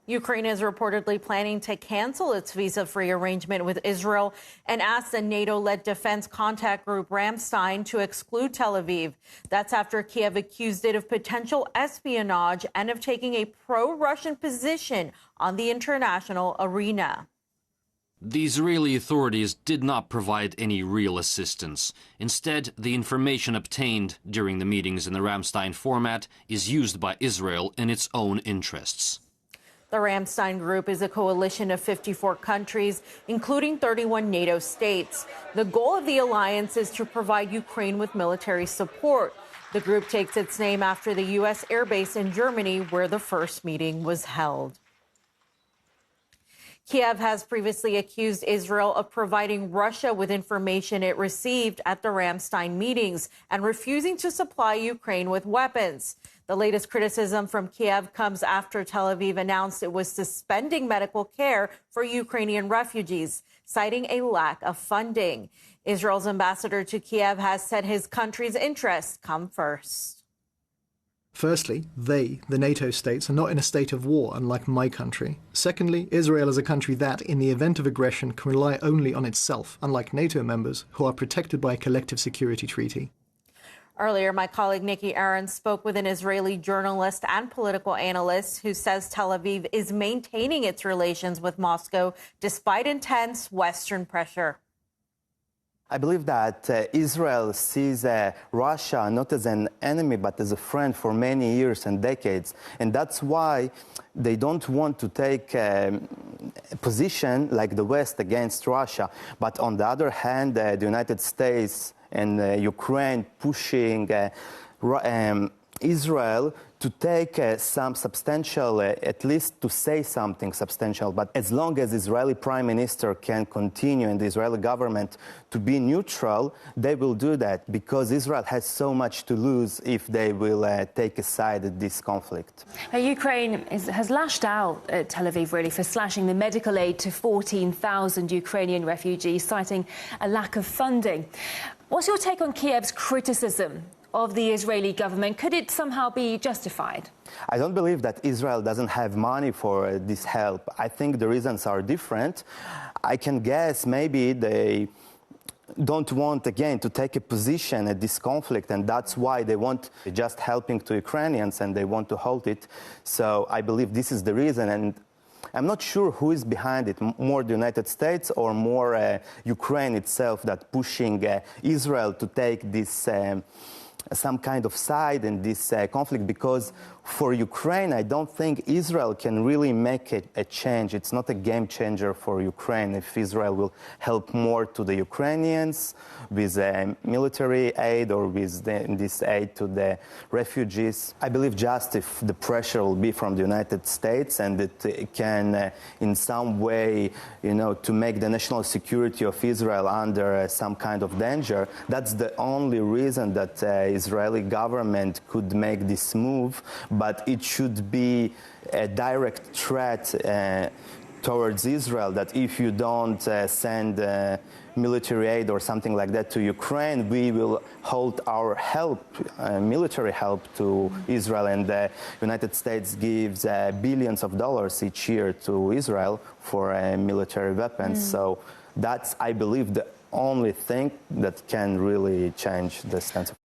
Ukraine is reportedly planning to cancel its visa-free arrangement with Israel and ask the NATO-led defense contact group Ramstein to exclude Tel Aviv. That's after Kiev accused it of potential espionage and of taking a pro-Russian position on the international arena. The Israeli authorities did not provide any real assistance. Instead, the information obtained during the meetings in the Ramstein format is used by Israel in its own interests. The Ramstein Group is a coalition of 54 countries, including 31 NATO states. The goal of the alliance is to provide Ukraine with military support. The group takes its name after the U.S. air base in Germany, where the first meeting was held. Kiev has previously accused Israel of providing Russia with information it received at the Ramstein meetings and refusing to supply Ukraine with weapons. The latest criticism from Kiev comes after Tel Aviv announced it was suspending medical care for Ukrainian refugees, citing a lack of funding. Israel's ambassador to Kiev has said his country's interests come first. Firstly, the NATO states, are not in a state of war, unlike my country. Secondly, Israel is a country that, in the event of aggression, can rely only on itself, unlike NATO members, who are protected by a collective security treaty. Earlier, my colleague Nikki spoke with an Israeli journalist and political analyst who says Tel Aviv is maintaining its relations with Moscow despite intense Western pressure. I believe that Israel sees Russia not as an enemy but as a friend for many years and decades. And that's why they don't want to take a position like the West against Russia. But on the other hand, the United States and Ukraine pushing Israel to take some substantial, at least to say something substantial. But as long as Israeli Prime Minister can continue and the Israeli government to be neutral, they will do that because Israel has so much to lose if they will take a side in this conflict. Ukraine has lashed out at Tel Aviv, really, for slashing the medical aid to 14,000 Ukrainian refugees, citing a lack of funding. What's your take on Kiev's criticism of the Israeli government? Could it somehow be justified? I don't believe that Israel doesn't have money for this help. I think the reasons are different. I can guess maybe they don't want, again, to take a position at this conflict, and that's why they want just helping to Ukrainians and they want to hold it. So I believe this is the reason, and I'm not sure who is behind it, more the United States or more Ukraine itself that pushing Israel to take this some kind of side in this conflict, because for Ukraine, I don't think Israel can really make a change. It's not a game changer for Ukraine if Israel will help more to the Ukrainians with military aid or with this aid to the refugees. I believe just if the pressure will be from the United States and it can in some way, to make the national security of Israel under some kind of danger, that's the only reason that Israeli government could make this move. But it should be a direct threat towards Israel that if you don't send military aid or something like that to Ukraine, we will hold our help, military help to Israel. And the United States gives billions of dollars each year to Israel for military weapons. So that's, I believe, the only thing that can really change the stance of